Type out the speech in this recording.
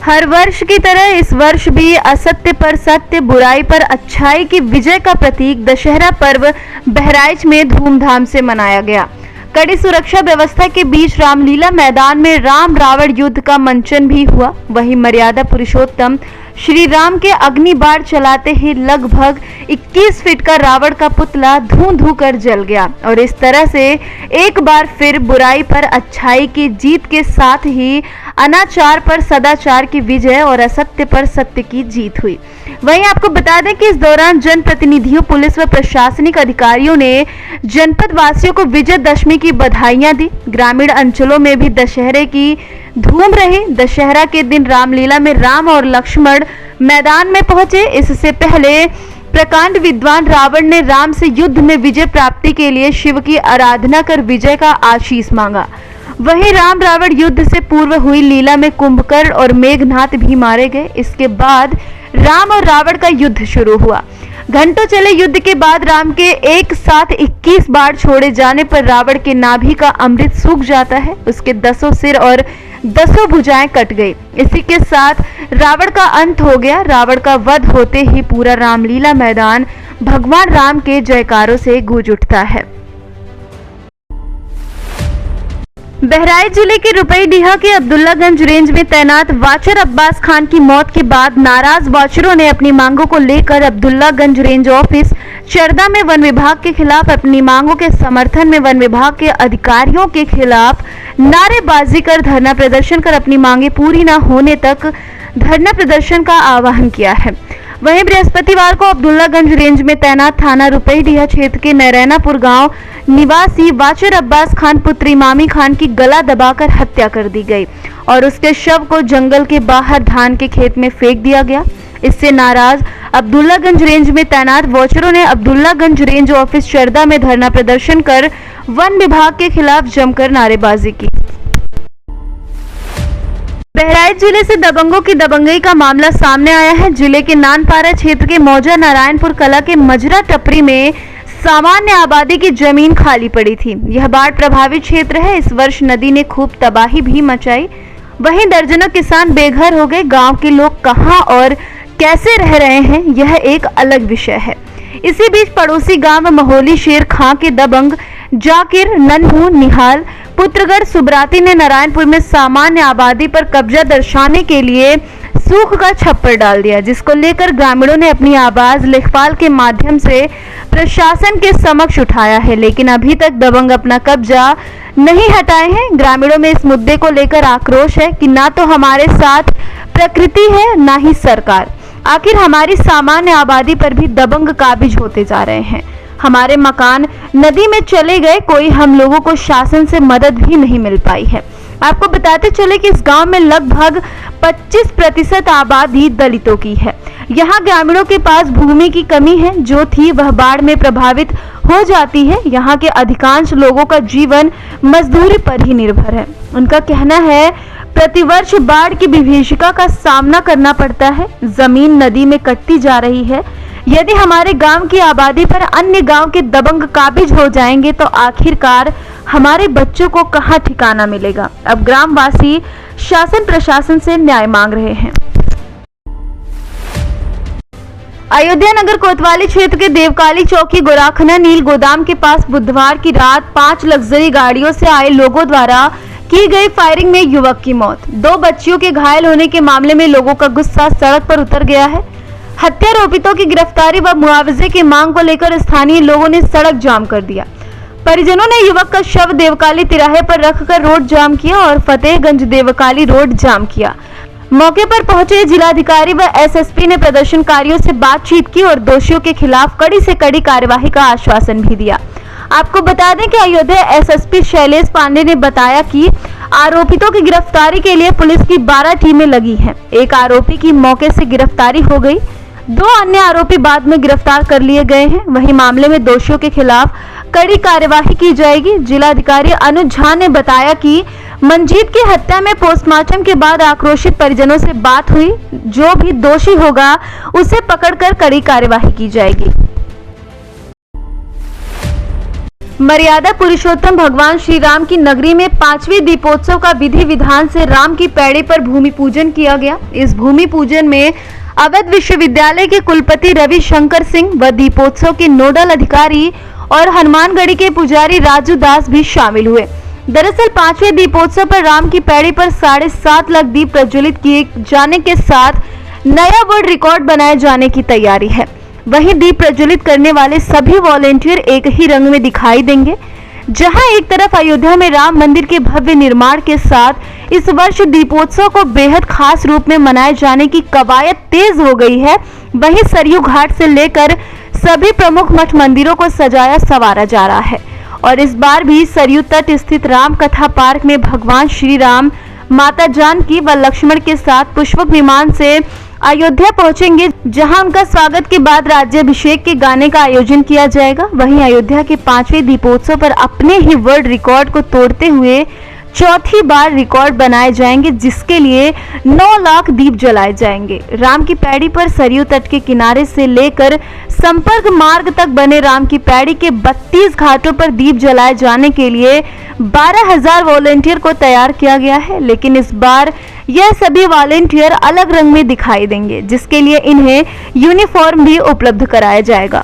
हर वर्ष की तरह इस वर्ष भी असत्य पर सत्य, बुराई पर अच्छाई की विजय का प्रतीक दशहरा पर्व बहराइच में धूमधाम से मनाया गया। कड़ी सुरक्षा व्यवस्था के बीच रामलीला मैदान में राम रावण युद्ध का मंचन भी हुआ। वहीं मर्यादा पुरुषोत्तम श्री राम के अग्नि बाण चलाते ही लगभग 21 फीट का रावण का पुतला धूं धूं कर जल गया और इस तरह से एक बार फिर बुराई पर अच्छाई की जीत के साथ ही अनाचार पर सदाचार की विजय और असत्य पर सत्य की जीत हुई। वहीं आपको बता दें कि इस दौरान जनप्रतिनिधियों, पुलिस व प्रशासनिक अधिकारियों ने जनपद वासियों को विजयदशमी की बधाइयां दी। ग्रामीण अंचलों में भी दशहरे की धूम रही। दशहरा के दिन रामलीला में राम और लक्ष्मण मैदान में पहुंचे। इससे पहले प्रकांड विद्वान रावण ने राम से युद्ध में विजय प्राप्ति के लिए शिव की आराधना कर विजय का आशीष मांगा। वहीं राम रावण युद्ध से पूर्व हुई लीला में कुंभकर्ण और मेघनाथ भी मारे गए। इसके बाद राम और रावण का युद्ध शुरू हुआ। घंटों चले युद्ध के बाद राम के एक साथ 21 बाण छोड़े जाने पर रावण के नाभि का अमृत सूख जाता है। उसके 10 सिर और 10 भुजाएं कट गई। इसी के साथ रावण का अंत हो गया। रावण का वध होते ही पूरा रामलीला मैदान भगवान राम के जयकारों से गूंज उठता है। बहराइच जिले के रुपईडीहा के अब्दुल्लागंज रेंज में तैनात वाचर अब्बास खान की मौत के बाद नाराज वाचरों ने अपनी मांगों को लेकर अब्दुल्लागंज रेंज ऑफिस चरदा में वन विभाग के खिलाफ अपनी मांगों के समर्थन में वन विभाग के अधिकारियों के खिलाफ नारेबाजी कर धरना प्रदर्शन कर अपनी मांगे पूरी न होने तक धरना प्रदर्शन का आह्वान किया है। वहीं बृहस्पतिवार को अब्दुल्लागंज रेंज में तैनात थाना रुपईडीहा क्षेत्र के नरैनापुर गांव निवासी वाचर अब्बास खान पुत्र इमामी खान की गला दबाकर हत्या कर दी गई और उसके शव को जंगल के बाहर धान के खेत में फेंक दिया गया। इससे नाराज अब्दुल्लागंज रेंज में तैनात वॉचरों ने अब्दुल्लागंज रेंज ऑफिस चरदा में धरना प्रदर्शन कर वन विभाग के खिलाफ जमकर नारेबाजी की। बहराइच जिले से दबंगों की दबंगई का मामला सामने आया है। जिले के नानपारा क्षेत्र के मौजा नारायणपुर कला के मजरा टपरी में सामान्य आबादी की जमीन खाली पड़ी थी। यह बाढ़ प्रभावित क्षेत्र है। इस वर्ष नदी ने खूब तबाही भी मचाई। वहीं दर्जनों किसान बेघर हो गए। गांव के लोग कहां और कैसे रह रहे हैं, यह एक अलग विषय है। इसी बीच पड़ोसी गांव महोली शेर खां के दबंग जाकिर, नन्हू, निहाल, पुत्रगढ़, सुब्राती ने नारायणपुर में सामान्य आबादी पर कब्जा दर्शाने के लिए सूख का छप्पर डाल दिया, जिसको लेकर ग्रामीणों ने अपनी आवाज लेखपाल के माध्यम से प्रशासन के समक्ष उठाया है, लेकिन अभी तक दबंग अपना कब्जा नहीं हटाए हैं। ग्रामीणों में इस मुद्दे को लेकर आक्रोश है कि ना तो हमारे साथ प्रकृति है, ना ही सरकार। आखिर हमारी सामान्य आबादी पर भी दबंग काबिज होते जा रहे हैं। हमारे मकान नदी में चले गए, कोई हम लोगों को शासन से मदद भी नहीं मिल पाई है। आपको बताते चले कि इस गांव में लगभग 25% आबादी दलितों की है। यहाँ ग्रामीणों के पास भूमि की कमी है, जो थी वह बाढ़ में प्रभावित हो जाती है। यहाँ के अधिकांश लोगों का जीवन मजदूरी पर ही निर्भर है। उनका कहना है प्रतिवर्ष बाढ़ की विभीषिका का सामना करना पड़ता है। जमीन नदी में कटती जा रही है। यदि हमारे गांव की आबादी पर अन्य गांव के दबंग काबिज हो जाएंगे तो आखिरकार हमारे बच्चों को कहां ठिकाना मिलेगा। अब ग्रामवासी शासन प्रशासन से न्याय मांग रहे हैं। अयोध्या नगर कोतवाली क्षेत्र के देवकाली चौकी गोराखना नील गोदाम के पास बुधवार की रात 5 लग्जरी गाड़ियों से आए लोगों द्वारा की गई फायरिंग में युवक की मौत। 2 बच्चियों के घायल होने के मामले में लोगों का गुस्सा सड़क पर उतर गया है। हत्यारोपितों की गिरफ्तारी व मुआवजे की मांग को लेकर स्थानीय लोगों ने सड़क जाम कर दिया। परिजनों ने युवक का शव देवकाली तिराहे पर रखकर रोड जाम किया और फतेहगंज देवकाली रोड जाम किया। मौके पर पहुंचे जिलाधिकारी व एसएसपी ने प्रदर्शनकारियों से बातचीत की और दोषियों के खिलाफ कड़ी से कड़ी कार्यवाही का आश्वासन भी दिया। आपको बता दें कि अयोध्या एसएसपी शैलेश पांडे ने बताया कि आरोपितों की गिरफ्तारी के लिए पुलिस की 12 टीमें लगी हैं। एक आरोपी की मौके से गिरफ्तारी हो गई। 2 अन्य आरोपी बाद में गिरफ्तार कर लिए गए हैं। वहीं मामले में दोषियों के खिलाफ कड़ी कार्यवाही की जाएगी। जिलाधिकारी अनुज झा ने बताया कि मंजीत की हत्या में पोस्टमार्टम के बाद आक्रोशित परिजनों से बात हुई। जो भी दोषी होगा उसे पकड़कर कड़ी कार्यवाही की जाएगी। मर्यादा पुरुषोत्तम भगवान श्री राम की नगरी में 5वें दीपोत्सव का विधि विधान से राम की पैड़ी पर भूमि पूजन किया गया। इस भूमि पूजन में अवध विश्वविद्यालय के कुलपति रवि शंकर सिंह व दीपोत्सव के नोडल अधिकारी और हनुमानगढ़ी के पुजारी राजू दास भी शामिल हुए। दरअसल 5वें दीपोत्सव पर राम की पैड़ी पर 7.5 लाख दीप प्रज्वलित किए जाने के साथ नया वर्ल्ड रिकॉर्ड बनाए जाने की तैयारी है। वहीं दीप प्रज्वलित करने वाले सभी वॉलेंटियर एक ही रंग में दिखाई देंगे। जहां एक तरफ अयोध्या में राम मंदिर के भव्य निर्माण के साथ इस वर्ष दीपोत्सव को बेहद खास रूप में मनाए जाने की कवायद तेज हो गई है, वहीं सरयू घाट से लेकर सभी प्रमुख मठ मंदिरों को सजाया संवारा जा रहा है। और इस बार भी सरयू तट स्थित राम कथा पार्क में भगवान श्री राम, माता जानकी व लक्ष्मण के साथ पुष्पक विमान से अयोध्या पहुंचेंगे, जहां उनका स्वागत के बाद राज्याभिषेक के गाने का आयोजन किया जाएगा। वहीं अयोध्या के 5वें दीपोत्सव पर अपने ही वर्ल्ड रिकॉर्ड को तोड़ते हुए चौथी बार रिकॉर्ड बनाए जाएंगे, जिसके लिए 9 लाख दीप जलाए जाएंगे। राम की पैड़ी पर सरयू तट के किनारे से लेकर संपर्क मार्ग तक बने राम की पैड़ी के 32 घाटों पर दीप जलाए जाने के लिए 12,000 वॉलेंटियर को तैयार किया गया है। लेकिन इस बार यह सभी वॉलेंटियर अलग रंग में दिखाई देंगे, जिसके लिए इन्हें यूनिफॉर्म भी उपलब्ध कराया जाएगा।